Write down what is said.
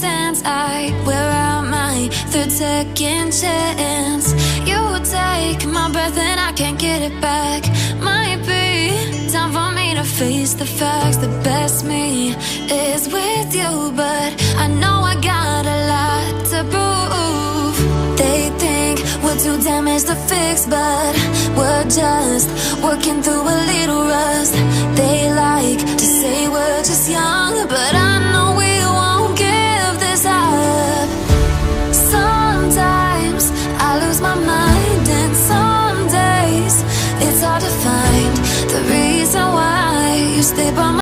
dance. I wear out my third second chance. You take my breath and I can't get it back. Might be time for me to face the facts. The best me is with you, but I know I got a lot to prove. They think we're too damaged to fix, but we're just working through a little rust. They like to say we're just young, but I know we won't give this up. Sometimes I lose my mind, and some days it's hard to find the reason why you stay by